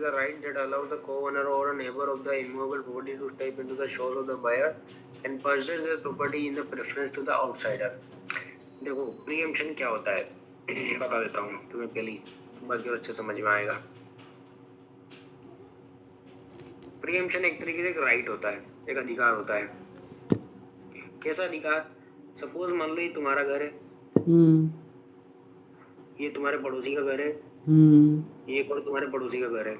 a right that allows the co-owner or a neighbor of the immovable property to step into the shoes of the buyer and purchase the property in the preference to the outsider. देखो preemption क्या होता है बता देता हूँ तुम्हें पहले, बाकी और अच्छे समझ में आएगा। प्रीएम्पशन एक तरीके से एक राइट होता है, एक अधिकार होता है। कैसा अधिकार? सपोज मान लो ये तुम्हारा घर है, ये तुम्हारे पड़ोसी का घर है, ये एक और तुम्हारे पड़ोसी का घर है।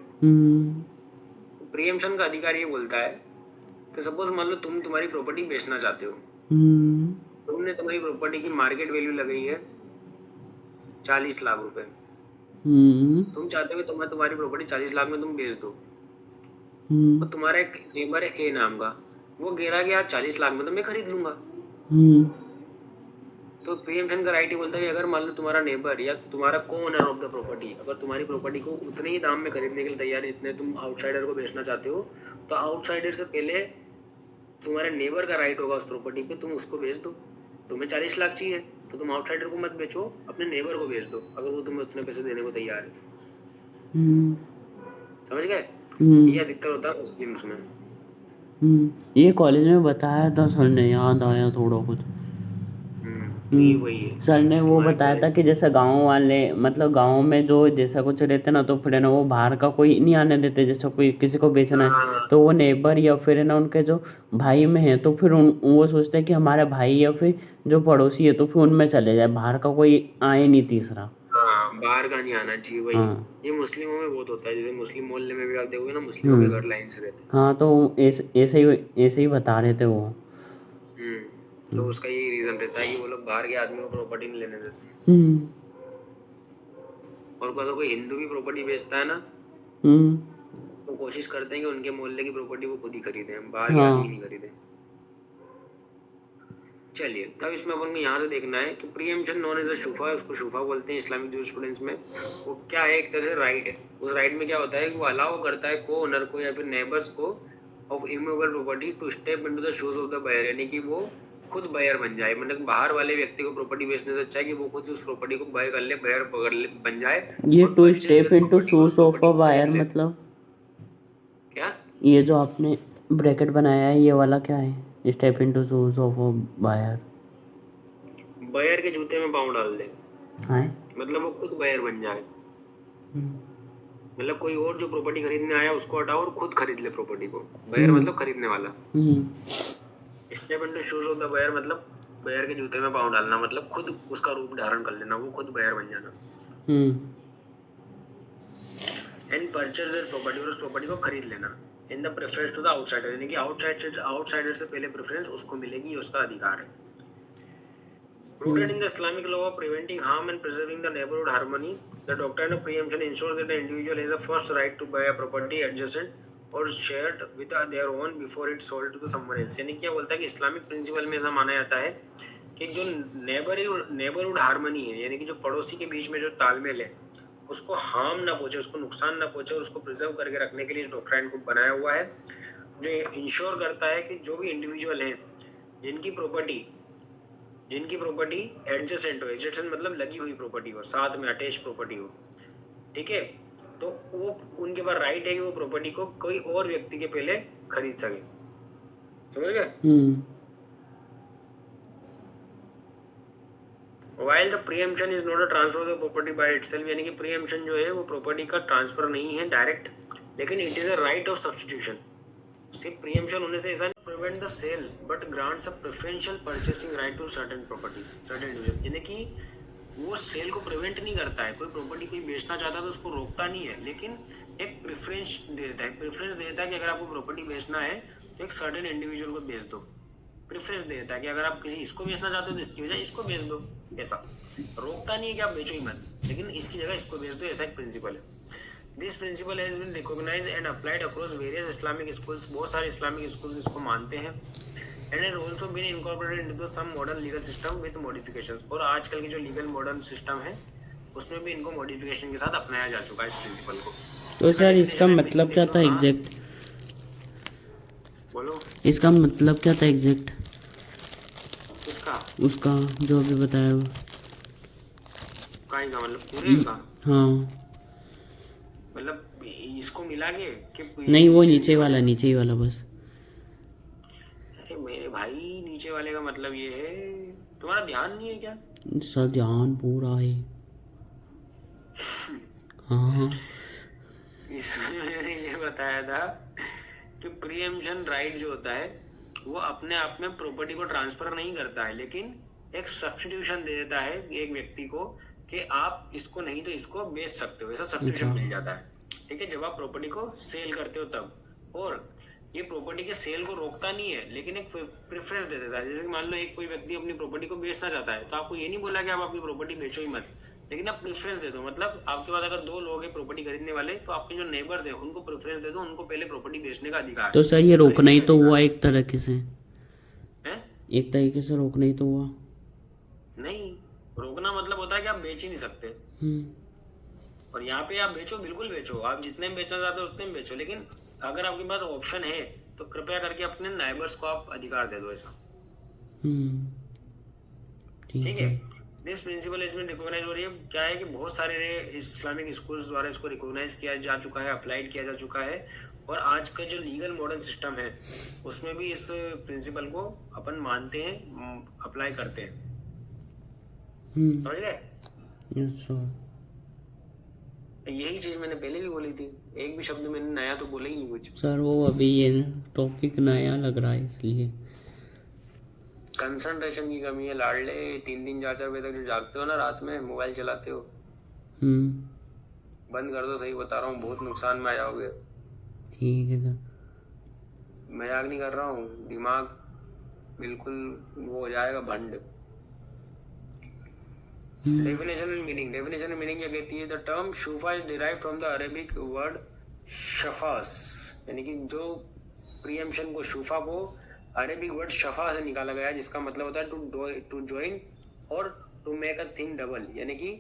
प्रीएम्पशन का अधिकार ये बोलता है कि सपोज मान लो तुम तुम्हारी प्रॉपर्टी बेचना चाहते हो, तुमने तुम्हारी प्रॉपर्टी की मार्केट वैल्यू लगाई है 40 लाख रुपए। तुम चाहते हो कि तुम्हारी प्रॉपर्टी 40 लाख में तुम बेच दो, तो तुम्हारा एक नेबर है ए नाम का, वो कह रहा कि यार 40 लाख में तो मैं खरीद लूंगा। तो प्रीएम्पशन का राइट ही बोलता है कि अगर मान लो तुम्हारा नेबर या तुम्हारा को ओनर ऑफ द प्रॉपर्टी अगर तुम्हारी प्रॉपर्टी को उतने ही दाम में खरीदने के लिए तैयार है जितने तुम आउटसाइडर को बेचना चाहते हो, तो आउटसाइडर से पहले तुम्हारे नेबर का राइट होगा उस प्रॉपर्टी पे, तुम उसको बेच दो। तुम्हें 40 लाख चाहिए तो तुम आउटसाइडर को मत बेचो, अपने नेबर को बेच दो अगर वो तुम्हें उतने पैसे देने को तैयार है। समझ गए? ये अधिकतर होता है मुस्लिम्स में। ये कॉलेज में बताया था सर ने, याद आया थोड़ा कुछ। वही है सर ने वो बताया था कि जैसे गांव वाले मतलब गांव में जो जैसा कुछ रहते ना, तो फिर है ना वो बाहर का कोई नहीं आने देते। जैसे कोई किसी को बेचना है तो वो नेबर या फिर है ना उनके जो भाई में है, तो फिर वो सोचते हैं कि हमारे भाई या फिर जो पड़ोसी है तो फिर उनमें चले जाए, बाहर का कोई आए नहीं तीसरा। बाहर का नहीं आना चाहिए भाई। ये मुस्लिमों में बहुत होता है, जैसे मुस्लिम मोहल्ले में भी आप देखोगे ना, मुस्लिमों के घर लाइन से रहते हैं। हाँ, तो ऐसे ही बता रहे थे वो। तो उसका यही रीजन रहता है कि वो लोग बाहर के आदमी को प्रॉपर्टी नहीं लेने देते। और अगर कोई हिंदू भी प्रॉपर्टी बेचता है ना, तो कोशिश करते हैं कि उनके मोहल्ले की प्रॉपर्टी वो खुद ही खरीदे, बाहर के आदमी नहीं खरीदे। चलिए, तब इसमें अपन को यहाँ से देखना है कि प्रीएम्पशन नॉन एज अ शुफा, उसको शुफा बोलते हैं इस्लामिक जूरिस्प्रूडेंस में। वो क्या है? एक तरह से राइट है। उस राइट में क्या होता है कि वो अलाउ करता है को ओनर को या फिर नेबर्स को of immovable property to step into the shoes of the buyer, यानी कि वो खुद बायर बन जाए। मतलब बाहर वाले व्यक्ति को प्रॉपर्टी बेचने से अच्छा है कि वो खुद उस प्रॉपर्टी को बाय कर ले, बायर पकड़ ले, बन जाए। ये to step into shoes of a buyer मतलब क्या? ये जो आपने ब्रैकेट बनाया है ये वाला क्या है? Step into shoes of a buyer, buyer के जूते में पाँव डाल दे। हाँ, मतलब वो खुद बायर बन जाए। मतलब कोई और जो प्रॉपर्टी खरीदने आया उसको हटाओ और खुद खरीद ले प्रॉपर्टी को। बायर मतलब खरीदने वाला। Step into shoes of the buyer मतलब बायर के जूते में पाँव डालना, मतलब खुद उसका रूप धारण कर लेना, वो खुद बायर बन जाना। एंड परचेज दैट प्रॉपर्टी, और उस प्रॉपर्टी को खरीद लेना। In the preference to the outsider, यानी कि आउटसाइडर से पहले प्रेफरेंस उसको मिलेगी, ये उसका अधिकार है। Rooted in the Islamic law of preventing harm and preserving the neighborhood harmony, the doctrine of preemption ensures that the individual has a first right to buy a property adjacent or shared with their own before it's sold to the someone else। यानी क्या बोलता है कि Islamic principal में ऐसा माना जाता है कि जो नेबरहुड हार्मनी है, यानी कि जो पड़ोसी के बीच में जो तालमेल है, उसको हार्म ना पहुंचे, उसको नुकसान ना पहुंचे, और उसको प्रिजर्व करके रखने के लिए इस डॉक्ट्राइन को बनाया हुआ है, जो इंश्योर करता है कि जो भी इंडिविजुअल हैं जिनकी प्रॉपर्टी एडजेसेंट हो, एडजेसेंट मतलब लगी हुई प्रॉपर्टी हो, साथ में अटैच प्रॉपर्टी हो, ठीक है, तो वो उनके पास राइट है कि वो प्रॉपर्टी को कोई और व्यक्ति के पहले खरीद सके। समझ गए? While the preemption is not a transfer of the property by itself, यानी कि प्रीएम्पशन जो है वो प्रॉपर्टी का ट्रांसफर नहीं है डायरेक्ट, लेकिन it is a right of substitution. सिर्फ प्रीएम्पशन होने से ऐसा prevent the sale but grants a preferential purchasing right to certain property, certain individual, यानी कि वो सेल को प्रिवेंट नहीं करता है। कोई प्रॉपर्टी कोई बेचना चाहता है तो उसको रोकता नहीं है, लेकिन एक प्रेफरेंस देता है कि अगर आपको प्रॉपर्टी बेचना है तो एक सर्टेन इंडिविजुअल को बेच दो। प्रेफरेंस देता है कि अगर आप किसी इसको बेचना चाहते हो तो इसकी बजाय इसको बेच दो। ऐसा रोकता नहीं है कि आप बेचो ही मत, लेकिन इसकी जगह इसको बेच दो। ऐसा एक प्रिंसिपल है। This principle has been recognised and applied across various Islamic schools. बहुत सारे इस्लामिक स्कूल्स इसको मानते हैं। And it also been incorporated into some modern legal system with modifications. और आजकल की जो लीगल मॉडर्न सिस्टम है उसमें भी इनको मॉडिफिकेशन के साथ अपनाया जा चुका है इस प्रिंसिपल को। तो सर इसका मतलब क्या था एग्जैक्ट? बोलो, इसका मतलब क्या था एग्जैक्ट? इसका उसका जो अभी बताया वो का मतलब पूरे का? हाँ, मतलब इसको मिला के कि नहीं, वो नीचे ही वाला बस। अरे मेरे भाई, नीचे वाले का मतलब ये है, तुम्हारा ध्यान नहीं है क्या? सर ध्यान पूरा है। हाँ, इसमें मैंने ये बताया था कि प्रीएम्पशन राइट जो होता है वो अपने आप में प्रॉपर्टी को ट्रांसफर नहीं करता है, लेकिन एक सब्स्टिट्यूशन दे देता है एक व्यक्ति को कि आप इसको नहीं तो इसको बेच सकते हो, ऐसा सब्स्टिट्यूशन मिल जाता है। ठीक है, जब आप प्रॉपर्टी को सेल करते हो तब। और ये प्रॉपर्टी के सेल को रोकता नहीं है, लेकिन एक प्रेफरेंस दे देता है। जैसे कि मान लो एक कोई व्यक्ति अपनी प्रॉपर्टी को बेचना चाहता है, तो आपको ये नहीं बोला कि आप अपनी प्रॉपर्टी बेचो ही मत, लेकिन आप प्रेफरेंस दे दो। मतलब आपके पास अगर 2 लोग हैं प्रॉपर्टी खरीदने वाले, तो आपके जो नेबर्स हैं उनको प्रेफरेंस दे दो, उनको पहले प्रॉपर्टी बेचने का अधिकार तो सर ये रोकना ही तो हुआ एक तरीके से। है। एक तरीके से रोकना ही तो हुआ। नहीं, रोकना मतलब होता है कि आप बेच ही नहीं सकते। और यहाँ पे आप बेचो, बिल्कुल बेचो, आप जितने में बेचना चाहते हो उतने में बेचो, लेकिन अगर आपके पास ऑप्शन है तो कृपया करके अपने नाइबर्स को आप अधिकार दे दो ऐसा। ठीक है, दिस प्रिंसिपल इसमें रिकॉग्नाइज हो रही है। क्या है कि बहुत सारे इस्लामिक स्कूल्स द्वारा इसको रिकॉग्नाइज किया जा चुका है, अप्लाइड किया जा चुका है, और आज का जो लीगल मॉडर्न सिस्टम है उसमें भी इस प्रिंसिपल को अपन मानते हैं, अप्लाई करते हैं। समझ गए? यही चीज मैंने पहले भी बोली थी, एक भी शब्द मैंने नया तो बोला ही नहीं कुछ। सर वो अभी ये टॉपिक नया लग रहा है इसलिए। कंसंट्रेशन की कमी है लाडले, 3-3 4-4 बजे तक जो जागते हो ना रात में, मोबाइल चलाते हो, बंद कर दो। सही बता रहा हूँ, बहुत नुकसान में आ जाओगे। ठीक है सर, मजाक नहीं कर रहा हूँ, दिमाग बिल्कुल वो हो जाएगा भंड। डेफिनेशन एंड मीनिंग क्या कहती है? द टर्म शूफा is derived from the Arabic word शफास, यानी कि जो प्रीएम्पशन को, शूफा को अरेबिक वर्ड शफा से निकाला गया है, जिसका मतलब होता है टू जॉइन और to make a thing double, यानी कि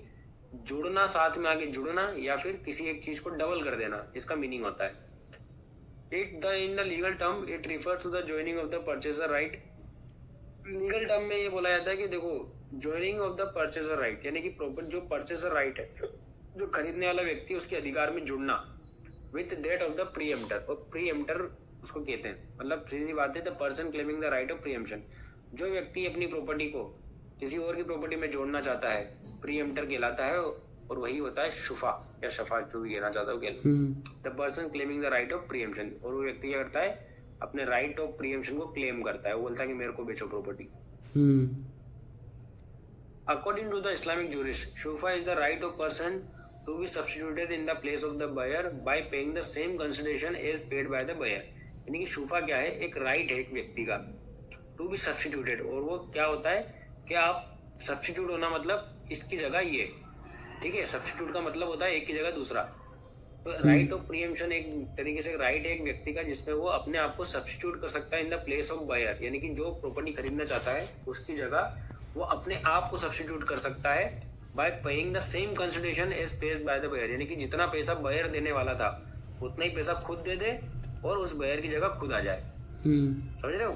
जुड़ना, साथ में आगे जुड़ना, या फिर किसी एक चीज को डबल कर देना, इसका मीनिंग होता है। In the legal term it refers to the joining of the purchaser right. Legal term में ये बोला जाता है कि देखो, joining of the purchaser right, यानी कि प्रॉपर जो परचेजर राइट है, जो खरीदने वाला व्यक्ति, उसके अधिकार में जुड़ना विथ दैट ऑफ द प्रीएम्प्टर। और प्रीएम्प्टर उसको कहते हैं, मतलब सीधी बात है, the person claiming the right of preemption. जो व्यक्ति अपनी प्रॉपर्टी को किसी और की प्रॉपर्टी में जोड़ना चाहता है, प्रीएम्प्टर कहलाता है, और वही होता है शुफा या शफा, जो भी कहना चाहता है। The person claiming the right of preemption, और वो व्यक्ति क्या करता है, अपने राइट ऑफ प्रीएम्पशन को क्लेम करता है, वो बोलता है कि मेरे को बेचो property. According to the Islamic jurist, shufa is the right of person to be substituted in the place of the buyer by paying the same consideration as paid by the buyer। यानी कि शूफा क्या है? एक right है एक व्यक्ति का, to be substituted, और वो क्या होता है कि आप सब्स्टिट्यूट होना मतलब इसकी जगह ये, ठीक है, सब्स्टिट्यूट का मतलब होता है एक की जगह दूसरा। तो राइट ऑफ प्रीएम्पशन एक तरीके से राइट है एक व्यक्ति का, जिसमें वो अपने आप को सब्स्टिट्यूट कर सकता है in the place of buyer, यानी कि जो प्रॉपर्टी खरीदना चाहता है उसकी जगह वो अपने आप को सब्स्टिट्यूट कर सकता है by paying the same consideration as paid by the buyer, यानी कि जितना पैसा बायर देने वाला था उतना ही पैसा खुद दे दे और उस बायर की जगह खुद आ जाए। समझ रहे हो?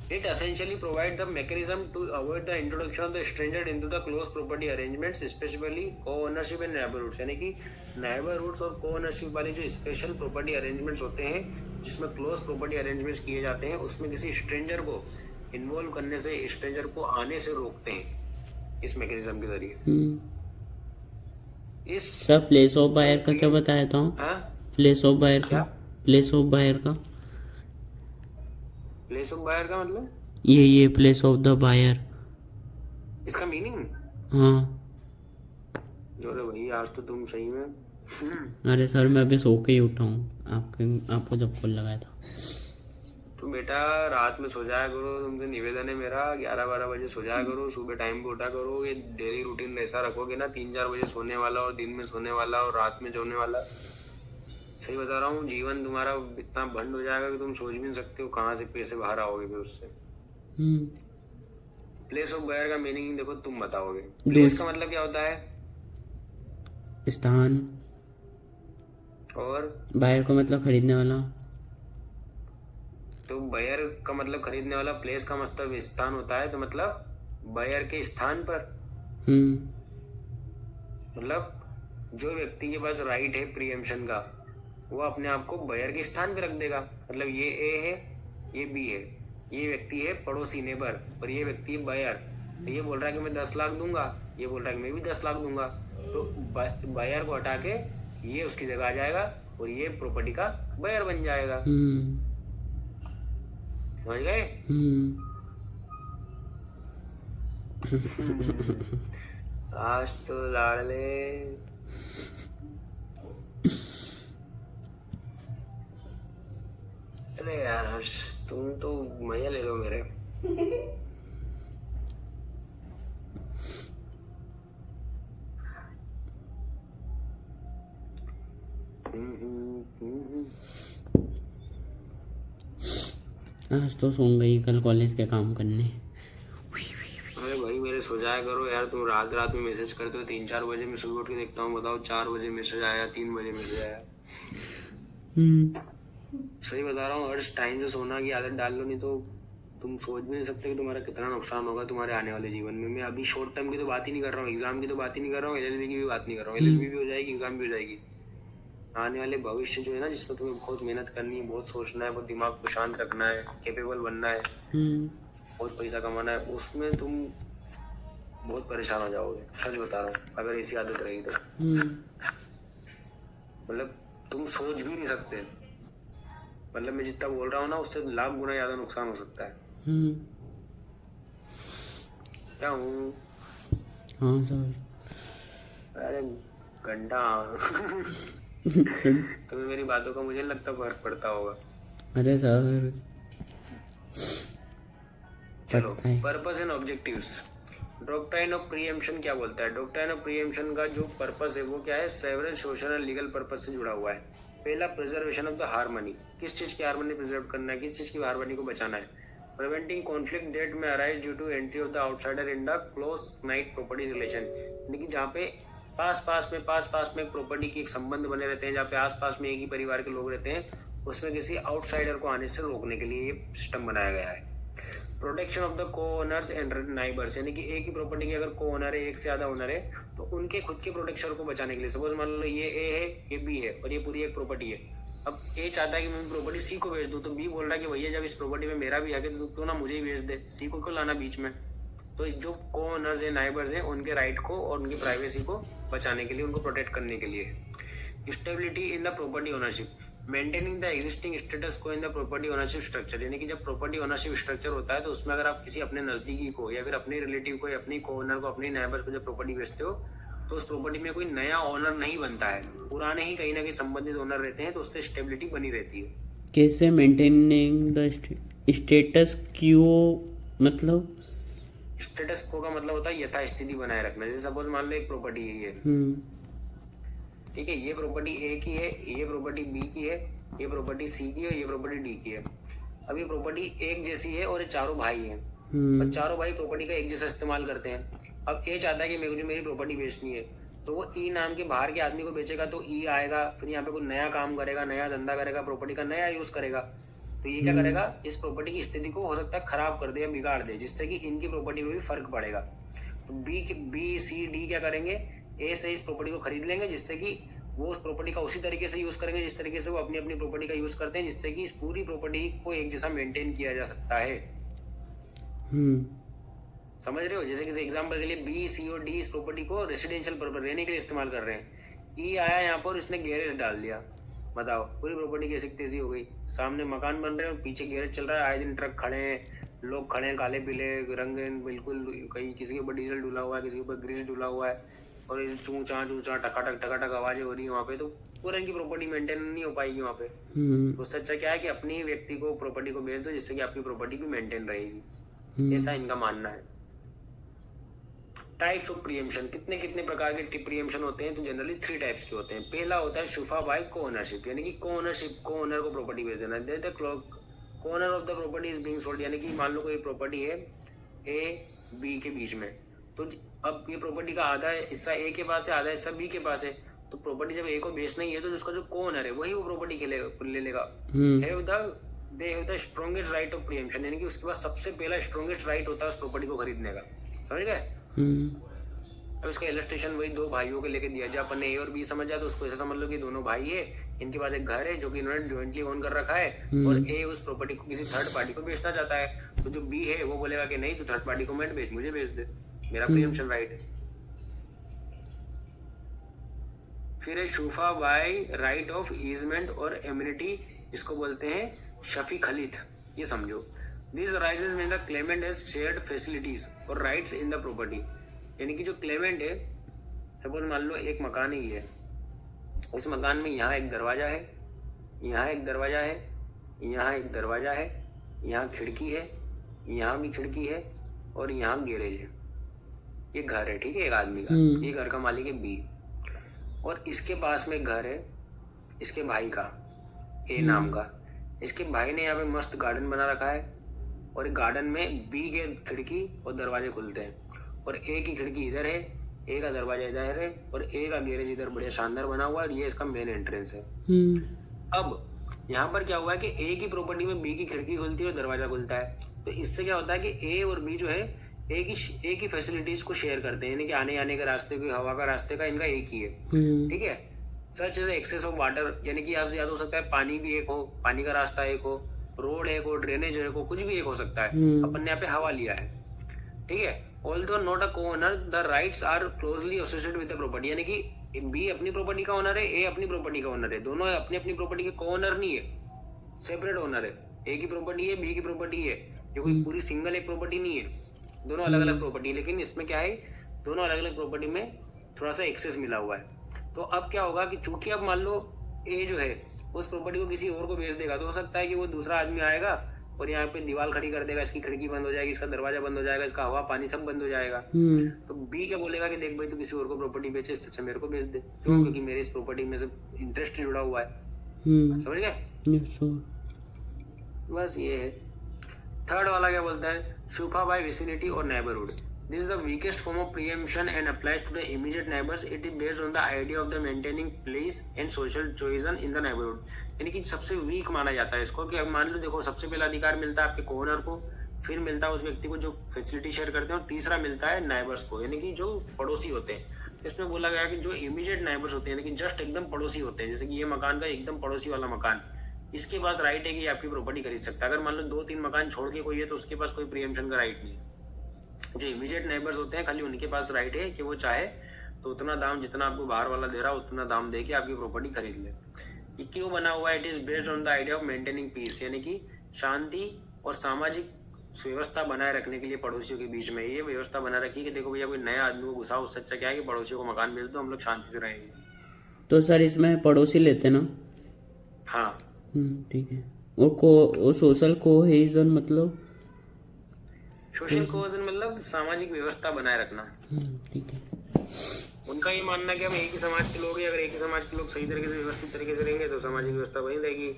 It essentially provides the mechanism to avoid the introduction of the stranger into the close property arrangements, especially co-ownership and neighborhoods। यानी कि neighborhoods और co-ownership वाले जो स्पेशल प्रॉपर्टी अरेंजमेंट्स होते हैं, जिसमें क्लोज प्रॉपर्टी अरेंजमेंट्स किए जाते हैं, उसमें किसी स्ट्रेंजर को इन्वॉल्व करने से, स्ट्रेंजर को आने से रोकते हैं इस मैकेनिज्म के जरिए। इस सर प्लेस ऑफ बायर का क्या बताया था? प्लेस ऑफ बायर का, प्लेस ऑफ बायर का, प्लेस ऑफ बायर का मतलब ये प्लेस ऑफ द बायर, इसका मीनिंग? हाँ। जो भाई आज तो तुम सही में अरे सर मैं अभी सो के ही उठा हूँ, आपको जब कॉल लगाया था। तो बेटा रात में सो जाया करो, तुमसे निवेदन है मेरा, 11-12 बजे सो जाया करो, सुबह टाइम पे उठा करो। ये डेली रूटीन ऐसा रखोगे ना, 3-4 बजे सोने वाला और दिन में सोने वाला और रात में सोने वाला, सही बता रहा हूँ, जीवन तुम्हारा इतना भंड हो जाएगा कि तुम सोच भी नहीं सकते हो कहाँ से पैसे बाहर आओगे फिर उससे। प्लेस ऑफ बायर का मीनिंग देखो, तुम बताओगे। प्लेस का मतलब क्या होता है? स्थान, और बायर का मतलब खरीदने वाला। तो बायर का मतलब खरीदने वाला, प्लेस का मतलब स्थान होता है, तो मतलब बायर के स्थान पर, मतलब जो व्यक्ति के पास राइट है प्रीएम्पशन का, वो अपने आप को बायर के स्थान पे रख देगा। मतलब ये ए है, ये बी है, ये व्यक्ति है पड़ोसी नेबर और ये व्यक्ति है बायर। तो ये बोल रहा है कि मैं 10 लाख दूंगा, ये बोल रहा है कि मैं भी 10 लाख दूंगा। तो बायर को हटा के ये उसकी जगह आ जाएगा और ये प्रॉपर्टी का बायर बन जाएगा। समझ गए? आज तो लाडले अरे यार हर्ष, तुम तो मजा ले लो मेरे। आज तो सो गई, कल कॉलेज के काम करने। अरे भाई मेरे सो जाया करो यार, तुम रात रात में मैसेज करते हो। 3-4 बजे मैं सुबह उठ के देखता हूँ, बताओ 4 बजे मैसेज आया, 3 बजे मैसेज आया। सही बता रहा हूँ हर्ष, टाइम से सोना की आदत डाल लो, नहीं तो तुम सोच भी नहीं सकते कि तुम्हारा कितना नुकसान होगा तुम्हारे आने वाले जीवन में। मैं अभी शॉर्ट टर्म की तो बात ही नहीं कर रहा हूँ, एग्जाम की तो बात ही नहीं कर रहा हूँ, एलएलबी की भी बात नहीं कर रहा हूँ। एलएलबी भी हो जाएगी, एग्जाम भी हो जाएगी। आने वाले भविष्य जो है ना, जिसमें तुम्हें बहुत मेहनत करनी है, बहुत सोचना है, बहुत दिमाग को शांत रखना है, कैपेबल बनना है, बहुत पैसा कमाना है, उसमें तुम बहुत परेशान हो जाओगे। सच बता रहा हूँ, अगर ऐसी आदत रही तो। मतलब तुम सोच भी नहीं सकते। मतलब मैं जितना बोल रहा हूँ ना, उससे लाख गुना ज्यादा नुकसान हो सकता है। क्या हूँ? हाँ सर। अरे घंटा तुम्हें मेरी बातों का मुझे लगता फर्क पड़ता होगा। अरे सर चलो, purpose and objectives. Doctrine of preemption क्या बोलता है? डॉक्ट्राइन ऑफ प्रीएम्पशन का जो पर्पस है वो क्या है? सेवरल सोशल और लीगल पर्पस से जुड़ा हुआ है। पहला, प्रिजर्वेशन ऑफ द हार्मनी। किस चीज की हार्मनी प्रिजर्व करना है, किस चीज की हार्मनी को बचाना है। प्रिवेंटिंग कॉन्फ्लिक्ट डेट में arise due to entry of the outsider in the close knit property relation. यानी कि जहाँ पे पास पास में एक प्रॉपर्टी की एक संबंध बने रहते हैं, जहाँ पे आस पास में एक ही परिवार के लोग रहते हैं, उसमें किसी आउटसाइडर को आने से रोकने के लिए ये सिस्टम बनाया गया है। प्रोटेक्शन ऑफ द को ओनर्स एंड नाइबर्स, यानी कि एक ही प्रॉपर्टी के अगर को ओनर है, एक से ज्यादा ओनर है, तो उनके खुद के प्रोटेक्शन को बचाने के लिए। सपोज मान लो ये ए है, ये बी है और ये पूरी एक प्रॉपर्टी है। अब ए चाहता है कि मैं प्रॉपर्टी सी को बेच दूं, तो बी बोल रहा है कि भैया जब इस प्रॉपर्टी में मेरा भी है तो क्यों ना मुझे ही बेच दे, सी को क्यों लाना बीच में। तो जो को ओनर्स है, नाइबर्स हैं, उनके राइट को और उनकी प्राइवेसी को बचाने के लिए, उनको प्रोटेक्ट करने के लिए। Stability in the property ownership, maintaining the existing status को in the property ownership structure. यानी कि जब प्रॉपर्टी ओनरशिप स्ट्रक्चर होता है तो उसमें अगर आप किसी अपने नजदीकी को या फिर अपने रिलेटिव को या अपनी को ओनर को, अपने नाइबर्स को जब प्रॉपर्टी बेचते हो, तो उस प्रॉपर्टी में कोई नया ओनर नहीं बनता है, पुराने ही कहीं ना कहीं संबंधित ओनर रहते हैं, तो उससे स्टेबिलिटी बनी रहती है। कैसे मेंटेनिंग द स्टेटस क्यू, मतलब स्टेटस को का मतलब होता है यथास्थिति बनाए रखना। जैसे सपोज मान लो एक प्रॉपर्टी है ये, ठीक है, ये प्रॉपर्टी ए की है, ये प्रॉपर्टी बी की है, ये प्रॉपर्टी सी की है, ये प्रॉपर्टी डी की है। अब ये प्रॉपर्टी एक जैसी है और ये चारों भाई हैं, और चारों भाई प्रॉपर्टी का एक जैसा इस्तेमाल करते हैं। अब ए चाहता है कि मेरे को जो मेरी प्रॉपर्टी बेचनी है, तो वो ई नाम के बाहर के आदमी को बेचेगा, तो ई आएगा, फिर यहाँ पे कोई नया काम करेगा, नया धंधा करेगा, प्रॉपर्टी का नया यूज करेगा, तो ये क्या करेगा, इस प्रॉपर्टी की स्थिति को हो सकता है खराब कर दे या बिगाड़ दे, जिससे कि इनकी प्रॉपर्टी में भी फर्क पड़ेगा। तो बी सी डी क्या करेंगे, ए से इस प्रॉपर्टी को खरीद लेंगे, जिससे कि वो उस प्रॉपर्टी का उसी तरीके से यूज करेंगे जिस तरीके से वो अपनी अपनी प्रॉपर्टी का यूज करते हैं, जिससे कि इस पूरी प्रॉपर्टी को एक जैसा मेंटेन किया जा सकता है। समझ रहे हो? जैसे किसी एग्जांपल के लिए बी सी और डी इस प्रॉपर्टी को रेसिडेंशियल पर्पस रहने के लिए इस्तेमाल कर रहे हैं। ई आया यहाँ पर, इसने गैरेज डाल दिया, बताओ पूरी प्रॉपर्टी कैसी तेजी हो गई। सामने मकान बन रहे हैं और पीछे गैरेज चल रहा है, आए दिन ट्रक खड़े हैं, लोग खड़े हैं, काले पीले रंग बिल्कुल, कहीं किसी के ऊपर डीजल डुला हुआ है, किसी के ऊपर ग्रीस डुला हुआ है, और चूँ चाँ टकाटक आवाजें हो रही है वहाँ पे, तो पूरा इनकी प्रॉपर्टी मेंटेन नहीं हो पाएगी वहाँ पे। तो उससे अच्छा क्या है कि अपनी व्यक्ति को प्रॉपर्टी को बेच दो, जिससे कि आपकी प्रॉपर्टी भी मेंटेन रहेगी। ऐसा इनका मानना है। टाइप्स ऑफ प्रीएम्पशन, कितने कितने प्रकार के प्रीएम्पशन होते हैं? तो जनरली 3 टाइप्स के होते हैं। पहला होता है शुफा बाय को ओनरशिप, यानी कि को ओनरशिप, को ओनर को प्रॉपर्टी बेच देना। को owner of the property is being sold, यानी कि मान लो कोई प्रॉपर्टी है ए बी के बीच में, तो अब ये प्रॉपर्टी का आधा हिस्सा ए के पास है, आधा हिस्सा बी के पास है, तो प्रॉपर्टी जब ए को बेचना ही है तो जिसका जो को ओनर है वही वो प्रॉपर्टी ले लेगा। They have the strongest right of preemption, यानी कि उसके पास सबसे पहला स्ट्रॉन्गेस्ट राइट होता है उस प्रॉपर्टी को खरीदने का। समझ गए? अब इसका इलस्ट्रेशन वही दो भाइयों के लेके दिया, जब अपन ने ए और बी समझ जाए तो उसको ऐसा समझ लो कि दोनों भाई है, इनके पास एक घर है जो कि इन्होंने जॉइंटली ओन कर रखा है, और ए उस प्रॉपर्टी को किसी थर्ड पार्टी को बेचना चाहता है, तो जो बी है वो बोलेगा कि नहीं, तू थर्ड पार्टी को मत बेच, मुझे बेच दे, मेरा प्रीएम्पशन राइट है। फिर है शूफा बाय राइट ऑफ ईजमेंट और एम्यूनिटी, इसको बोलते हैं शफी खलीत, ये समझो। This arises when the Clement has shared facilities और राइट्स इन द प्रॉपर्टी, यानी कि जो क्लेमेंट है, सपोज मान लो एक मकान ही है, इस मकान में यहाँ एक दरवाजा है, यहाँ एक दरवाजा है, यहाँ एक दरवाजा है, यहाँ खिड़की है, यहाँ भी खिड़की है, और यहाँ गैरेज है, ये घर है, ठीक है, एक आदमी का, ये घर का मालिक है बी, और इसके पास में घर है इसके भाई का ए नाम का, इसके भाई ने यहाँ पे मस्त गार्डन बना रखा है, और गार्डन में बी के खिड़की और दरवाजे खुलते हैं, और ए की खिड़की इधर है, ए का दरवाजा इधर है, और ए का गैरेज इधर बढ़िया शानदार बना हुआ है, और ये इसका मेन एंट्रेंस है। अब यहाँ पर क्या हुआ है कि ए की प्रॉपर्टी में बी की खिड़की खुलती है और दरवाजा खुलता है, तो इससे क्या होता है कि ए और बी जो है ए की फैसिलिटीज को शेयर करते हैं, यानी कि आने आने के रास्ते की, हवा का रास्ते का इनका एक ही है, ठीक है। Such as access of water, यानी कि यहाँ से याद हो सकता है पानी भी एक हो, पानी का रास्ता एक हो, रोड एक हो, ड्रेनेज एक हो, कुछ भी एक हो सकता है, अपन ने यहाँ पे हवा लिया है, ठीक है। Although not a co-owner, the rights are closely associated with the property, यानी कि बी अपनी प्रॉपर्टी का ओनर है, ए अपनी प्रॉपर्टी का ओनर है, दोनों अपनी अपनी प्रॉपर्टी के को-ओनर नहीं है, सेपरेट ओनर है, ए की प्रॉपर्टी है, बी की प्रॉपर्टी है, ये कोई पूरी सिंगल एक प्रॉपर्टी नहीं है, दोनों अलग अलग प्रॉपर्टी, लेकिन इसमें क्या है, दोनों अलग अलग प्रॉपर्टी में थोड़ा सा एक्सेस मिला हुआ है। तो अब क्या होगा कि चूंकि अब मान लो ए जो है उस प्रॉपर्टी को किसी और को बेच देगा, तो हो सकता है कि वो दूसरा आदमी आएगा और यहाँ पे दीवार खड़ी कर देगा, इसकी खिड़की बंद हो जाएगी, इसका दरवाजा बंद हो जाएगा, इसका हवा पानी सब बंद हो जाएगा, तो बी क्या बोलेगा कि देख भाई तू किसी और को प्रॉपर्टी बेचे, इससे अच्छा मेरे को बेच दे, क्यों, क्योंकि मेरे इस प्रॉपर्टी में से इंटरेस्ट जुड़ा हुआ है, समझ गए। बस ये है। थर्ड वाला क्या बोलता है, शूफा बाय विसिनिटी और neighbourhood, this is the weakest form of preemption and applies to the immediate neighbours, it is based on the idea of the maintaining place and social cohesion in the neighbourhood, यानी कि सबसे week माना जाता है इसको, कि अब मान लो देखो सबसे पहला अधिकार मिलता है आपके कोनर को, फिर मिलता है उस व्यक्ति को जो फैसिलिटी शेयर करते हैं, और तीसरा मिलता है नेबर्स को, यानी कि जो पड़ोसी होते हैं। इसमें बोला गया कि जो इमीडिएट नेबर्स होते हैं, यानी कि जस्ट एकदम पड़ोसी होते हैं, जैसे कि ये मकान का एकदम पड़ोसी वाला मकान, इसके पास राइट है कि आपकी प्रॉपर्टी खरीद सकता है। अगर मान लो 2-3 मकान छोड़ के कोई है तो उसके पास कोई प्रीएम्पशन का राइट नहीं है। जो इमीडिएट नेबर्स होते हैं खाली उनके पास राइट है कि वो चाहे तो उतना दाम जितना आपको बाहर वाला दे रहा है उतना दाम दे के आपकी प्रॉपर्टी खरीद ले। ये क्यों बना हुआ है? It is based on the idea of maintaining peace, यानी कि शांति और सामाजिक व्यवस्था बनाए रखने के लिए पड़ोसियों के बीच में ये व्यवस्था बना रखी कि देखो भैया कोई नया आदमी को घुसा, उससे अच्छा क्या है कि पड़ोसियों को मकान बेच दो, हम लोग शांति से रहेंगे। तो सर इसमें पड़ोसी लेते ना? हाँ ठीक है। और सोशल कोहेजन मतलब? सोशल कोहेजन मतलब सामाजिक व्यवस्था बनाए रखना। ठीक है। उनका ये मानना है कि हम एक ही समाज के लोग हैं, अगर एक ही समाज के लोग सही तरीके से व्यवस्थित तरीके से रहेंगे तो सामाजिक व्यवस्था वही रहेगी।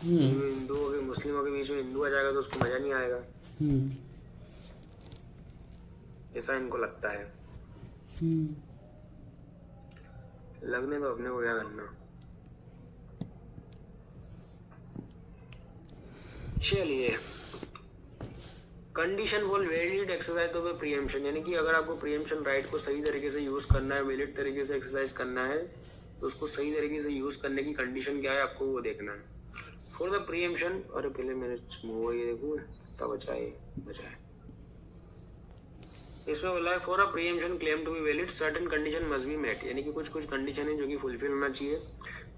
हिंदुओं के मुस्लिमों के बीच में हिंदू आ जाएगा तो उसको मजा नहीं आएगा, ऐसा इनको लगता है। लगने तो अपने को क्या करना। चलिए, condition for valid exercise of preemption, यानी कि अगर आपको प्रीएम्पशन राइट को सही तरीके से यूज करना है, वैलिड तरीके से एक्सरसाइज करना है, तो उसको सही तरीके से यूज करने की कंडीशन क्या है आपको वो देखना है। फॉर द प्रीएम्पशन, और पहले मैंने ये देखो तब बचाए इसमें बोला है for a preemption claim to be valid certain condition must be met, यानी कि कुछ कंडीशन है जो कि फुलफिल होना चाहिए।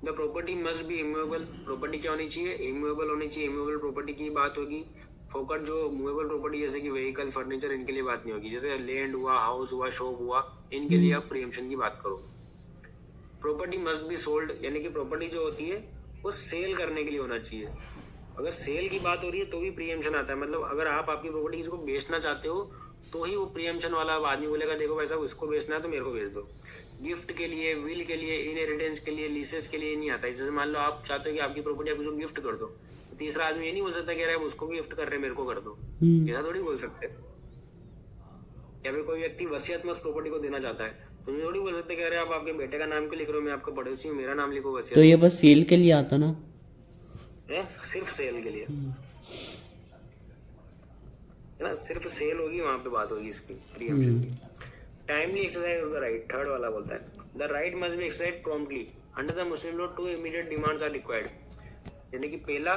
The property must be immovable, property क्या होनी चाहिए? इमूवेबल होनी चाहिए। इमूवेबल प्रॉपर्टी की बात होगी। फोकट जो मूवेबल प्रॉपर्टी जैसे कि व्हीकल, फर्नीचर, इनके लिए बात नहीं होगी। जैसे लैंड हुआ, हाउस हुआ, शॉप हुआ, इनके लिए आप प्रीएम्पशन की बात करो। प्रॉपर्टी मस्ट बी सोल्ड, यानी कि प्रॉपर्टी जो होती है वो सेल करने के लिए होना चाहिए। अगर सेल की बात हो रही है तो भी प्रीएम्पशन आता है, मतलब अगर आप आपकी प्रॉपर्टी किसी को बेचना चाहते हो तो ही वो प्रीएम्पशन वाला आदमी बोलेगा देखो भाई साहब उसको बेचना है तो मेरे को बेच दो। गिफ्ट के लिए, विल के लिए, इनहेरिटेंस के लिए, लीसेस के लिए नहीं आता है। जैसे मान लो आप चाहते हो कि आपकी प्रॉपर्टी आप उसको गिफ्ट कर दो, तो तीसरा आदमी ये नहीं बोल सकता कि अरे उसको गिफ्ट कर रहे मेरे को कर दो, ऐसा थोड़ी बोल सकते। या फिर कोई व्यक्ति वसीयतमस्त प्रॉपर्टी को देना चाहता है तो ये थोड़ी बोल सकते कि अरे आप आपके बेटे का नाम क्यों लिख रहे हो, मैं आपका पड़ोसी हूँ, मेरा नाम लिखो वसीयत। तो ये बस सेल के लिए आता ना? सिर्फ सेल के लिए है ना, सिर्फ सेल होगी वहां पे बात होगी इसकी प्रीएम्पशन की। Timely exercise of the right, third वाला बोलता है the right must be exercise promptly under the Muslim law, two immediate demands are required. यानी कि पहला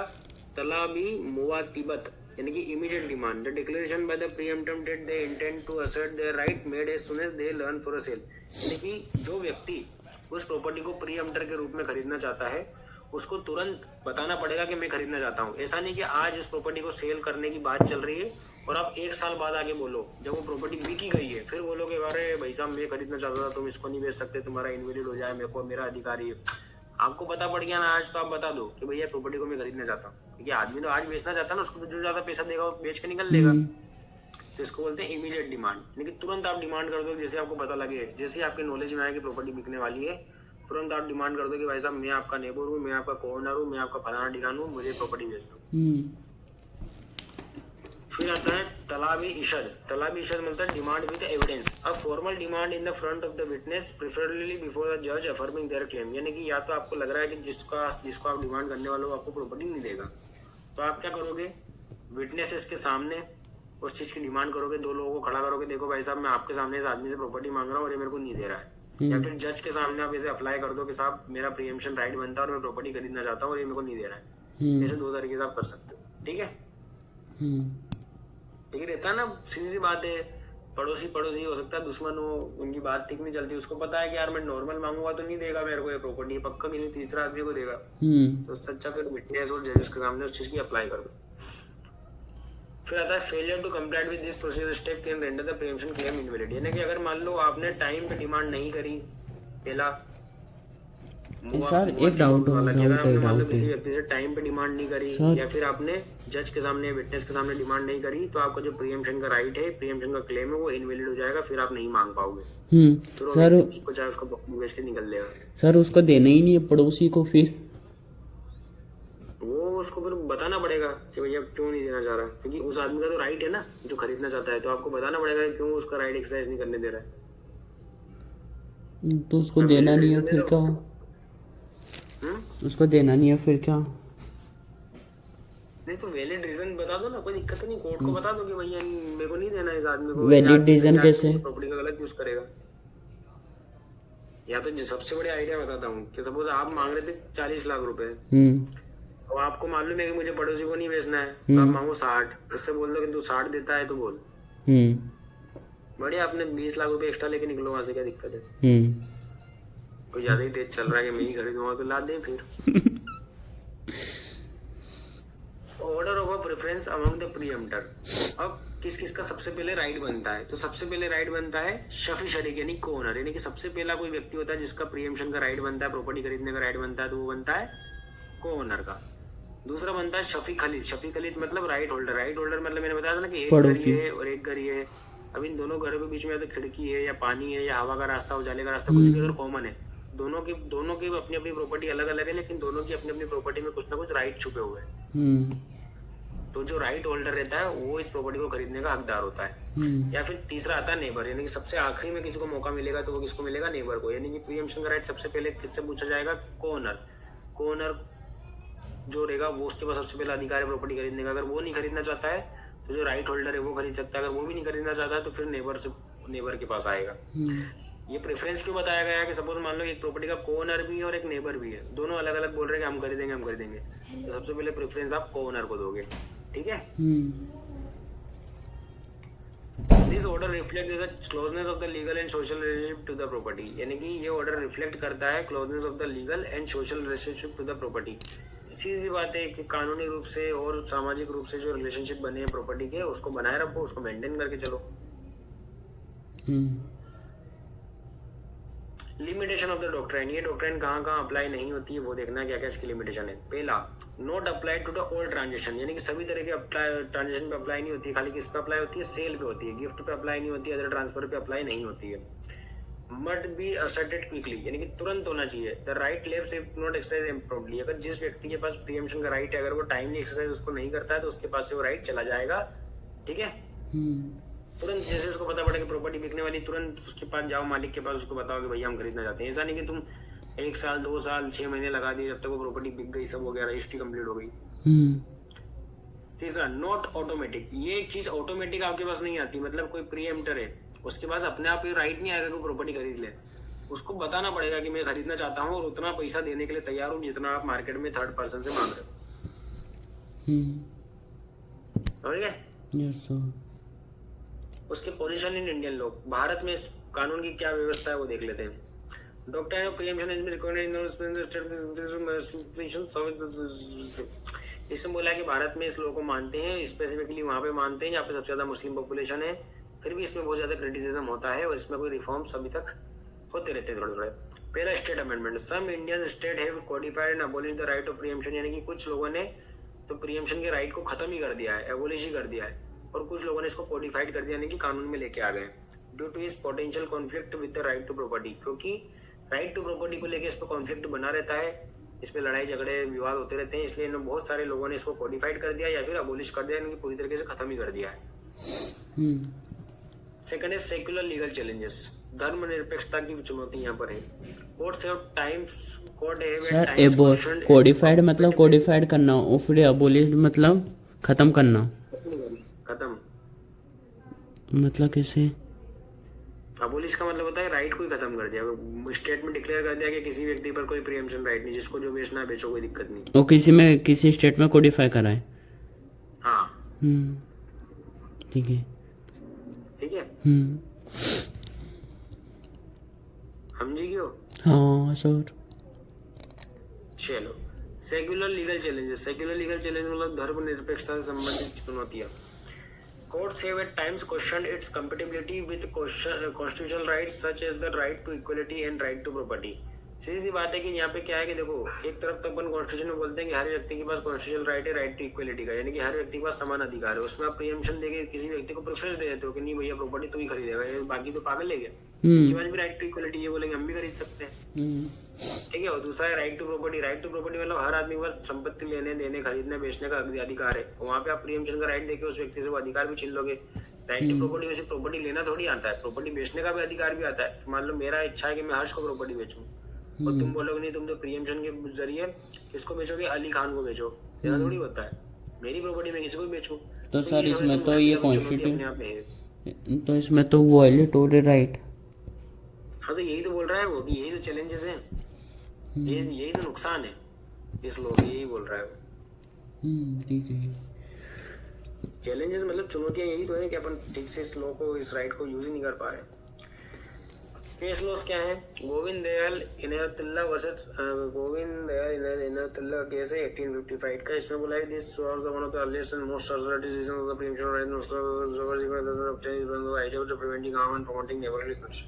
तलाबी मुवातिबत यानी कि immediate demand, the declaration by the preemptive that they intend to assert their right made as soon as they learn for a sale. यानी कि जो व्यक्ति उस प्रॉपर्टी को प्रीएम्प्टर के रूप में खरीदना चाहता है उसको तुरंत बताना पड़ेगा कि मैं खरीदना चाहता हूँ। ऐसा नहीं कि आज इस प्रॉपर्टी को सेल करने की बात चल रही है और आप एक साल बाद आगे बोलो, जब वो प्रॉपर्टी बिकी गई है फिर बोलो कि अरे भाई साहब मैं खरीदना चाहता था, तुम इसको नहीं बेच सकते, तुम्हारा इनवैलिड हो जाए, मेरे को मेरा अधिकारी है। आपको पता पड़ गया ना आज, तो आप बता दो कि भैया प्रॉपर्टी को मैं खरीदना चाहता हूँ, क्योंकि आदमी तो आज बेचना चाहता है ना, उसको तो जो ज्यादा पैसा देगा वो बेच के निकल लेगा। तो इसको बोलते हैं इमीडिएट डिमांड, यानी कि तुरंत आप डिमांड कर दो, जैसे आपको पता लगे, जैसे आपके नॉलेज में आए कि प्रॉपर्टी बिकने वाली है, तुरंत आप डिमांड कर दो कि भाई साहब मैं आपका नेबर हूँ, मैं आपका कोऑनर हूँ, मैं आपका फलाना ठिकाना हूँ, मुझे प्रॉपर्टी बेच दो। फिर आता है तलाबी इशद। तलाबी इशद मतलब demand with evidence, a formal demand in the front of the witness preferably before the जज अफर्मिंग देयर क्लेम। यानी कि या तो आपको लग रहा है कि जिसको आप डिमांड करने वाले हो आपको प्रॉपर्टी नहीं देगा, तो आप क्या करोगे, विटनेसेस के सामने उस चीज की डिमांड करोगे, दो लोगों को खड़ा करोगे, देखो भाई साहब मैं आपके सामने इस आदमी से प्रॉपर्टी मांग रहा हूँ और ये मेरे को नहीं दे रहा है। या फिर जज के सामने आप इसे अप्लाई कर दो कि साहब मेरा प्रीएम्प्शन राइट बनता है और मैं प्रॉपर्टी खरीदना चाहता हूँ और ये मेरे को नहीं दे रहा है। ऐसे दो तरीके से आप कर सकते हो, ठीक है। लेकिन रहता है ना, सीधी सी बात है, पड़ोसी हो सकता है दुश्मन हो, उनकी बात ठीक नहीं चलती, उसको पता है कि यार मैं नॉर्मल मांगूंगा तो नहीं देगा मेरे को ये प्रॉपर्टी, पक्का किसी तीसरा आदमी को देगा। तो सच्चा फिर विटनेस और जजेस के सामने उस चीज की अप्लाई कर दो। फिर आता है failure to comply with this procedure step can render the preemption claim invalid. यानी कि अगर मान लो आपने टाइम पे डिमांड नहीं करी, पहला सर एक डाउट है, किसी व्यक्ति से टाइम पे डिमांड नहीं करी या फिर आपने जज के सामने विटनेस के सामने डिमांड नहीं करी, तो आपका जो प्रीएम्प्शन का राइट है, प्रीएम्प्शन का क्लेम है, वो इनवैलिड हो जाएगा, फिर आप नहीं मांग पाओगे। तो सर उसको चाहे उसको बेच के निकल लेगा। सर उसको देना ही नहीं है पड़ोसी को, फिर वो उसको फिर बताना पड़ेगा कि भैया क्यों नहीं देना चाह रहा, क्योंकि उस आदमी का तो राइट है ना जो खरीदना चाहता है, तो आपको बताना पड़ेगा क्यों उसका राइट एक्सरसाइज नहीं करने दे रहा है। तो उसको देना नहीं है फिर क्या, उसको देना नहीं है फिर क्या? नहीं तो वैलिड रीजन बता दो ना, कोई दिक्कत नहीं, कोर्ट को बता दो कि भैया मेरे को नहीं देना इस आदमी को। वैलिड रीजन कैसे? प्रॉपर्टी का गलत यूज करेगा। या तो सबसे बड़े आइडिया बताता हूँ कि सपोज आप मांग रहे थे 40 लाख रुपए, और आपको मालूम है कि मुझे पड़ोसी को नहीं बेचना है, तो आप मांगो 60, उससे बोल दो कि तू 60 देता है तो बोल, बढ़िया, आपने 20 लाख रुपए एक्स्ट्रा लेके निकलो वहां से, क्या दिक्कत है? कोई ज्यादा ही तेज चल रहा है कि मैं ही खरीदूंगा तो ला दे फिर। Order of preference among the preemptor. अब किस किस का सबसे पहले राइट बनता है, तो सबसे पहले राइट बनता है शफी शरीक यानी कोऑनर, यानी कि सबसे पहला कोई व्यक्ति होता है जिसका प्रीएम्प्शन का राइट बनता है, प्रॉपर्टी खरीदने का राइट बनता है, तो वो बनता है कोऑनर का। दूसरा बनता है शफी खलीद। शफी खलीद मतलब राइट होल्डर। राइट होल्डर मतलब मैंने बताया था ना कि एक घर है और एक घर है, अब इन दोनों घरों के बीच में या तो खिड़की है या पानी है या हवा का रास्ता, उजाले का रास्ता, कुछ भी अगर कॉमन है, दोनों की अपनी अपनी प्रॉपर्टी अलग अलग है, लेकिन दोनों की अपनी अपनी प्रॉपर्टी में कुछ ना कुछ राइट छुपे हुए हैं। तो जो राइट होल्डर रहता है वो इस प्रॉपर्टी को खरीदने का हकदार होता है। या फिर तीसरा आता है नेबर, यानी कि सबसे आखिरी में किसी को मौका मिलेगा तो वो किसको मिलेगा, नेबर को। यानी कि प्रीएम्प्शन का राइट सबसे पहले किससे पूछा जाएगा, कोऑनर जो रहेगा वो उसके पास सबसे पहला अधिकार है प्रॉपर्टी खरीदने का। अगर वो नहीं खरीदना चाहता है तो जो राइट होल्डर है वो खरीद सकता है, अगर वो भी नहीं खरीदना चाहता है तो फिर नेबर के पास आएगा। ये प्रेफरेंस क्यों बताया गया है कि सपोज मान लो एक प्रॉपर्टी का कोऑनर भी है और एक नेबर भी है, दोनों अलग अलग बोल रहे हैं कि हम खरीदेंगे, तो सबसे पहले प्रेफरेंस आप कोऑनर को दोगे, ठीक है। This order reflect the closeness of the legal and social relationship to the property, यानी कि ये ऑर्डर रिफ्लेक्ट करता है closeness of the legal and social relationship to the property. सीधी बात है कि कानूनी रूप से और सामाजिक रूप से जो रिलेशनशिप बने हैं प्रॉपर्टी के, उसको बनाए रखो, उसको मेंटेन करके चलो। Limitation of the doctrine. ये डॉक्ट्राइन कहाँ कहाँ अप्लाई नहीं होती है वो देखना क्या क्या इसकी लिमिटेशन है। पहला, not apply to the all transaction, यानी कि सभी तरह के ट्रांजेक्शन पे अप्लाई नहीं होती है, खाली किस पे अप्लाई होती है, सेल पे होती है, गिफ्ट पे अप्लाई नहीं होती है, अदर ट्रांसफर पे अप्लाई नहीं होती है। मस्ट बी असर्टेड क्विकली, यानी कि तुरंत होना चाहिए। The right leaves if not exercise impromptly, अगर जिस व्यक्ति के पास प्रीएम्प्शन का राइट है अगर वो टाइमली एक्सरसाइज उसको नहीं करता है तो उसके पास से वो राइट चला जाएगा, ठीक है। तुरंत जैसे उसको पता पड़ेगा प्रॉपर्टी बिकने वाली, तुरंत उसके पास जाओ, मालिक के पास, उसको बताओ कि भैया हम खरीदना चाहते हैं। ऐसा नहीं कि तुम 1 साल 2 साल 6 महीने लगा दिए, जब तक वो प्रॉपर्टी बिक गई, सब हो गया, रजिस्ट्री कंप्लीट हो गई। तीसरा, नॉट ऑटोमेटिक। ये एक चीज ऑटोमेटिक आपके पास नहीं आती, मतलब कोई प्रीएम्प्टर है उसके पास अपने आप ये राइट नहीं आएगा कि प्रॉपर्टी खरीद ले, उसको बताना पड़ेगा कि मैं खरीदना चाहता हूँ और उतना पैसा देने के लिए तैयार हूँ जितना आप मार्केट में थर्ड पर्सन से मांग रहे हो। समझ गए? Yes sir. उसके पोजीशन इन इंडियन लॉ, भारत में इस कानून की क्या व्यवस्था है वो देख लेते हैं। डॉक्टर प्रियम्पशन इज इसमें बोला है कि भारत में इस लॉ को मानते हैं, स्पेसिफिकली वहाँ पे मानते हैं जहाँ पे सबसे ज्यादा मुस्लिम पॉपुलेशन है, फिर भी इसमें बहुत ज्यादा क्रिटिसिज्म होता है और इसमें कोई रिफॉर्म्स अभी तक होते रहते हैं थोड़े थोड़े। पहला state amendment, some Indian state have codified and abolish the right of preemption, यानी कि कुछ लोगों ने तो प्रियम्पशन के राइट को खत्म ही कर दिया है, एबोलिश ही कर दिया है, और कुछ लोगों ने इसको कोडिफाइड कर दिया यानी कि कानून में लेके आ गए। ड्यू टू इस potential conflict with the right to property, क्योंकि राइट टू प्रॉपर्टी को लेकर इस पर कॉन्फ्लिक्ट बना रहता है, इस पे लड़ाई झगड़े विवाद होते रहते हैं, इसलिए इन्होंने बहुत सारे लोगों ने इसको कोडिफाइड कर दिया या फिर अबोलिश कर दिया, यानी कि पूरी तरीके से खत्म ही कर दिया है। सेकंड है सेक्युलर लीगल चैलेंजेस, धर्मनिरपेक्षता की चुनौती यहाँ पर है। Courts have times sir codified मतलब कोडिफाइड करना और फिर अबोलिश मतलब खत्म करना, खत्म मतलब कैसे? अबोलिश का मतलब होता है राइट को ही खत्म कर दिया, स्टेट में डिक्लेयर कर दिया कि किसी व्यक्ति पर कोई प्रियम्पशन राइट नहीं, जिसको जो बेचना है बेचो, कोई दिक्कत नहीं। वो किसी स्टेट में कोडिफाई करा है। हाँ ठीक है ठीक है। समझी क्यों? हाँ सर। चलो, secular legal challenges, secular legal challenge मतलब धर्मनिरपेक्षता से संबंधित चुनौतियां। Courts have at times questioned its compatibility with constitutional rights such as the right to equality and right to property. सीधी सी बात है कि यहाँ पे क्या है कि देखो, एक तरफ तो अपन कॉन्स्टिट्यूशन में बोलते हैं कि हर व्यक्ति के पास कॉन्स्टिट्यूशनल राइट है, राइट टू इक्वलिटी का, यानी कि हर व्यक्ति के पास समान अधिकार है। उसमें आप प्रियम्पशन देके किसी व्यक्ति को प्रेफरेंस दे देते हो कि नहीं भैया प्रॉपर्टी तू ही खरीदेगा, ये बाकी तो पागल है क्या? उनके पास भी राइट टू इक्वलिटी ये बोलेंगे हम भी खरीद सकते हैं, ठीक है। और दूसरा है right to property, right to property मतलब हर आदमी के पास संपत्ति लेने देने खरीदने बेचने का अधिकार है, वहाँ पे आप प्रियम्पशन का राइट देके उस व्यक्ति से वो अधिकार भी छीन लोगे। राइट टू प्रॉपर्टी में सिर्फ प्रॉपर्टी लेना थोड़ी आता है, प्रॉपर्टी बेचने का भी अधिकार भी आता है। मान लो मेरा इच्छा है कि मैं हर्ष को प्रॉपर्टी बेचूं और तुम बोलोगे नहीं, तुम तो प्रियम्पशन के जरिए किसको बेचोगे? अली खान को बेचो, ऐसा थोड़ी होता है। मेरी प्रॉपर्टी में किसी को भी बेचूं तो सर इसमें तो ये कॉन्स्टिट्यूशन तो इसमें तो वायलेट हो रहे राइट। हाँ तो यही तो बोल रहा है वो कि यही तो चैलेंजेस हैं, यही तो नुकसान है इस लोग, यही बोल रहा है वो। ठीक है। चैलेंजेस मतलब चुनौतियां यही तो है कि अपन ठीक से इस लॉ को, इस राइट को यूज ही नहीं कर पा रहे। केस लॉस क्या है? गोविंद दयाल इनायतुल्लाह वर्सेस गोविंद दयाल इनायतुल्लाह केस है 1855 का। इसमें बोला है this was one of the earliest and most assertive decision of the preemption right of preventing harm and promoting neighbourhood protection.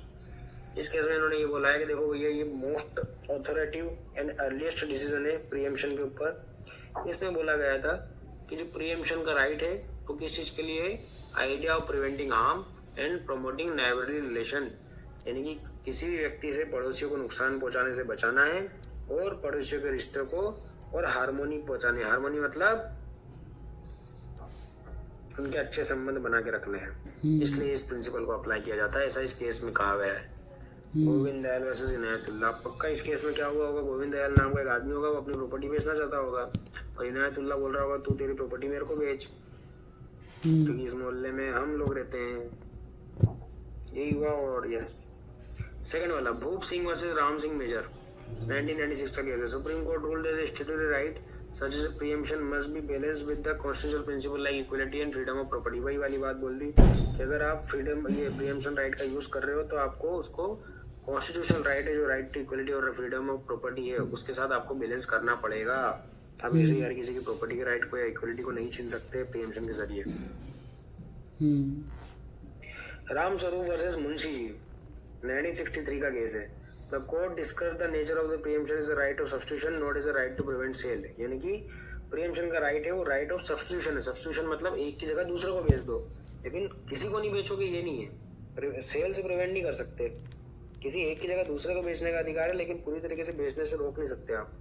इस केस में इन्होंने ये बोला है कि देखो भैया ये most authoritative and earliest decision है प्रियम्पशन के ऊपर। इसमें बोला गया था कि जो प्रियम्पशन का राइट है वो किस चीज के लिए है? Idea of preventing harm and promoting neighbourhood relation, यानी कि किसी भी व्यक्ति से पड़ोसियों को नुकसान पहुंचाने से बचाना है और पड़ोसियों के रिश्ते को और हार्मोनी पहुंचाने, हार्मोनी मतलब उनके अच्छे संबंध बना के रखने हैं, इसलिए इस प्रिंसिपल को अप्लाई किया जाता है, ऐसा इस केस में कहा गया है। गोविंद दयाल वर्सेस इनायतुल्लाह। पक्का इस केस में क्या हुआ होगा? गोविंद दयाल नाम का एक आदमी होगा, वो अपनी प्रॉपर्टी बेचना चाहता होगा और इनायतुल्लाह बोल रहा होगा तू तेरी प्रॉपर्टी मेरे को बेच, क्योंकि इस मोहल्ले में हम लोग रहते हैं, यही हुआ। और ये सेकंड वाला भूप सिंह वर्सेस राम सिंह मेजर 1996 का केस है। Supreme Court ruled that statutory right such as preemption must be balanced with the constitutional principle like equality and freedom of property. वही वाली बात बोल दी कि अगर आप फ्रीडम ये प्रियम्पशन राइट का यूज कर रहे हो तो आपको उसको कॉन्स्टिट्यूशनल राइट है जो राइट टू इक्वलिटी और फ्रीडम ऑफ प्रॉपर्टी है उसके साथ आपको बैलेंस करना पड़ेगा। आप ऐसे ही हर किसी की प्रॉपर्टी के राइट को या इक्वलिटी को नहीं छीन सकते प्रियम्पशन के जरिए। रामस्वरूप वर्सेस मुंशी जी 1963 का केस है। The court discuss the nature of the preemption is a right of substitution not is a right to prevent sale, यानी कि प्रियम्पशन का राइट है वो राइट ऑफ सब्स्टिट्यूशन है। सब्स्टिट्यूशन मतलब एक की जगह दूसरे को बेच दो, लेकिन किसी को नहीं बेचोगे ये नहीं है। सेल से प्रिवेंट नहीं कर सकते, किसी एक की जगह दूसरे को बेचने का अधिकार है, लेकिन पूरी तरीके से बेचने से रोक नहीं सकते आप।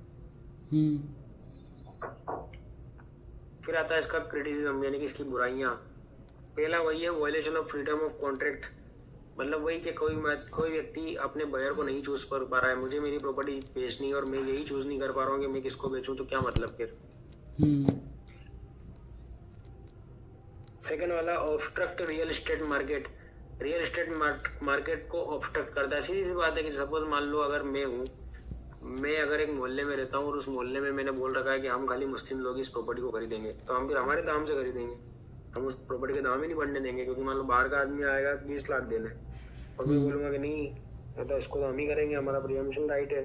फिर आता है इसका क्रिटिसिज्म, यानी कि इसकी बुराइयां। पहला वही है violation of freedom of contract, मतलब वही कि कोई व्यक्ति अपने बायर को नहीं चूज कर पा रहा है, मुझे मेरी प्रॉपर्टी बेचनी है और मैं यही चूज नहीं कर पा रहा हूँ कि मैं किसको बेचूं, तो क्या मतलब फिर। सेकंड वाला obstruct real estate market, real estate market को ऑब्स्ट्रक्ट करता है। सीधी सी बात है कि सपोज मान लो अगर मैं अगर एक मोहल्ले में रहता हूँ और उस मोहल्ले में मैंने बोल रखा है कि हम खाली मुस्लिम लोग इस प्रॉपर्टी को खरीदेंगे, तो हम फिर हमारे दाम से खरीदेंगे, हम उस प्रॉपर्टी के दाम ही नहीं बढ़ने देंगे। क्योंकि मान लो बाहर का आदमी आएगा 20 लाख देने और मैं बोलूंगा कि नहीं तो इसको तो हम ही करेंगे, हमारा प्रीएम्पशन राइट है,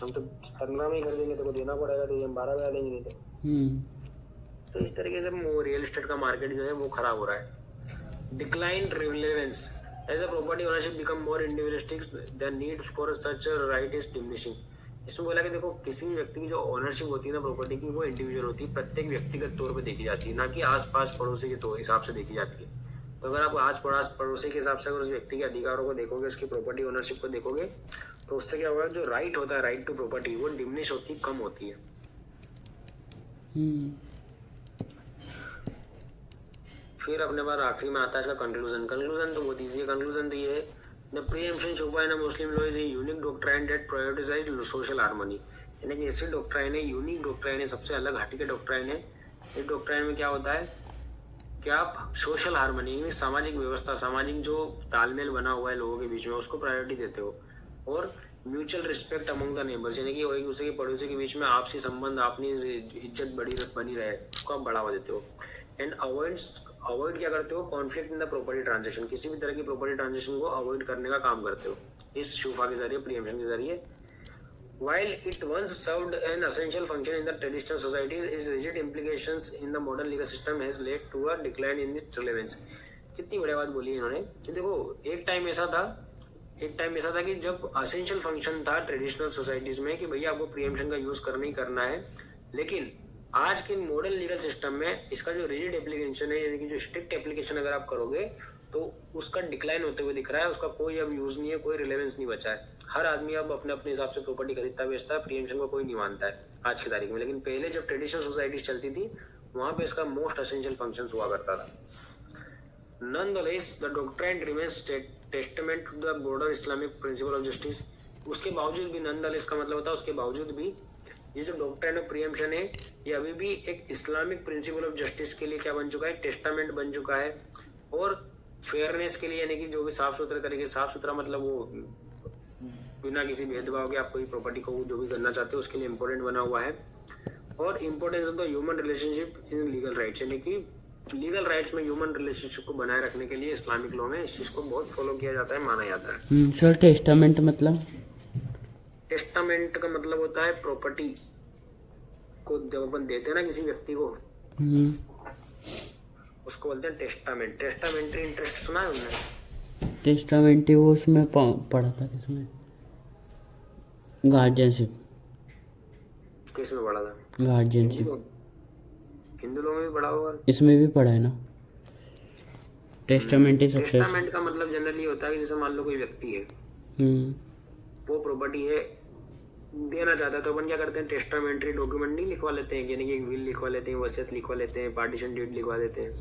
हम तो 15 में ही खरीदेंगे, तो देना पड़ेगा, तो हम 12 में आ देंगे नहीं तो। तो इस तरीके से रियल एस्टेट का मार्केट जो है वो खराब हो रहा है। Decline relevance as a property ownership become more individualistic, the need for such right is diminishing. इसमें बोला कि देखो किसी भी व्यक्ति की जो ओनरशिप होती है ना प्रॉपर्टी की, वो इंडिविजुअल होती है, प्रत्येक व्यक्तिगत तौर पे देखी जाती है, ना कि आसपास पड़ोसी के हिसाब से देखी जाती है। तो अगर आप आस पड़ोस पड़ोसी के हिसाब से अगर उस व्यक्ति के अधिकारों को देखोगे, उसकी प्रॉपर्टी ओनरशिप को देखोगे, तो उससे क्या होगा, जो राइट होता है, राइट टू प्रॉपर्टी, वो डिमिनिश होती है, कम होती है। फिर अपने पास आखिरी में आता है इसका कंक्लूजन। कंक्लूजन तो बहुत ईजी है। कंक्लूजन तो ये है, द प्रीएम्पशन शुफा in Muslim law is a unique doctrine that prioritize social harmony. यानी कि ऐसी डॉक्ट्राइन है, यूनिक डॉक्ट्राइन है, सबसे अलग हटके डॉक्ट्राइन है। इस डॉक्ट्राइन में क्या होता है कि आप सोशल हार्मनी, सामाजिक व्यवस्था, सामाजिक जो तालमेल बना हुआ है लोगों के बीच में, उसको प्रायोरिटी देते हो। और mutual respect among the neighbours, यानी कि एक दूसरे के पड़ोसी के बीच में आपसी संबंध, अपनी इज्जत बनी रहे, उसको आप बढ़ावा देते हो। एंड अवॉइड क्या करते हो, conflict in the property transaction, किसी भी तरह की प्रॉपर्टी ट्रांजेक्शन को अवॉइड करने का काम करते हो इस शुफा के जरिए, प्रीएम्पशन के जरिए। While it once served an essential function in the traditional societies, its rigid implications in the modern legal system has led to a decline in its relevance। कितनी बढ़िया बात बोली इन्होंने कि देखो एक टाइम ऐसा था कि जब असेंशियल फंक्शन था ट्रेडिशनल सोसाइटीज में कि भैया आपको प्रीएम्पशन का यूज करना ही करना है, लेकिन आज के मॉडर्न लीगल सिस्टम में इसका जो रिजिड एप्लीकेशन है, यानी कि जो स्ट्रिक्ट एप्लीकेशन अगर आप करोगे तो उसका डिक्लाइन होते हुए दिख रहा है, उसका कोई अब यूज नहीं है, कोई रिलेवेंस नहीं बचा है। हर आदमी अब अपने अपने हिसाब से प्रॉपर्टी खरीदता बेचता है, प्रीएम्पशन को कोई नहीं मानता है आज की तारीख में। लेकिन पहले जब ट्रेडिशनल सोसाइटीज चलती थी वहां पे इसका मोस्ट एसेंशियल फंक्शन हुआ करता था। Nonetheless, the doctrine remains testament to the broader Islamic principle of justice। उसके बावजूद भी, nonetheless का मतलब होता है उसके बावजूद भी, ये जो डॉक्ट्राइन ऑफ प्रीएम्पशन है ये अभी भी एक इस्लामिक प्रिंसिपल ऑफ जस्टिस के लिए क्या बन चुका है, टेस्टामेंट बन चुका है। और फेयरनेस के लिए, यानी कि जो भी साफ सुथरे तरीके, साफ सुथरा मतलब वो बिना किसी भेदभाव के आप कोई प्रॉपर्टी को जो भी करना चाहते हो उसके लिए इम्पोर्टेंट बना हुआ है। और importance of the human relationship in legal rights, यानी कि लीगल राइट्स में ह्यूमन रिलेशनशिप को बनाए रखने के लिए इस्लामिक लॉ में इस चीज को बहुत फॉलो किया जाता है, माना जाता है। सर टेस्टामेंट मतलब? टेस्टामेंट का मतलब होता है प्रॉपर्टी को जब अपन देते हैं ना किसी व्यक्ति को, उसको बोलते हैं टेस्टामेंट। टेस्टामेंट्री इंटरेस्ट सुना है उन्होंने? टेस्टामेंट्री वो उसमें पढ़ा था, किसमें? गार्जियनशिप। किसमें पढ़ा था? गार्जियनशिप हिंदू लोगों में भी पढ़ा होगा, इसमें भी पढ़ा है ना। टेस्टामेंट टेस्टामेंट का मतलब जनरली होता है कि जैसे मान लो कोई व्यक्ति है, वो प्रॉपर्टी है देना चाहता है, तो अपन क्या करते हैं, टेस्टामेंट्री डॉक्यूमेंट नहीं लिखवा लेते हैं, यानी कि एक विल लिखवा लेते हैं, वसीयत लिखवा लेते हैं, पार्टीशन डीड लिखवा देते हैं,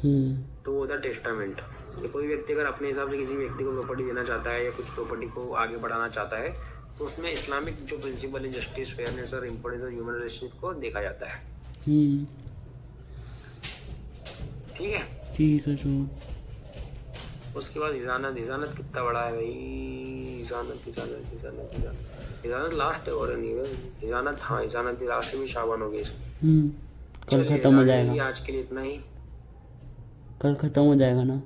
तो वो होता है टेस्टामेंट। कि कोई व्यक्ति अगर अपने हिसाब से किसी व्यक्ति को प्रॉपर्टी देना चाहता है या कुछ प्रॉपर्टी को आगे बढ़ाना चाहता है, तो उसमें इस्लामिक जो प्रिंसिपल है जस्टिस, फेयरनेस और इम्पोर्टेंस ऑफ ह्यूमन रिलेशनशिप को देखा जाता है। ठीक है, ठीक है सर। उसके बाद इजानत कितना बड़ा है भाई, इजानत लास्ट है और नहीं है इजानत। हाँ, इजानत लास्ट में शाबान हो गई। कल खत्म हो जाएगा। आज के लिए इतना ही। कल खत्म हो जाएगा ना?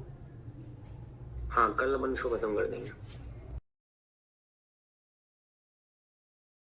हाँ, कल अपन इसको खत्म कर देंगे।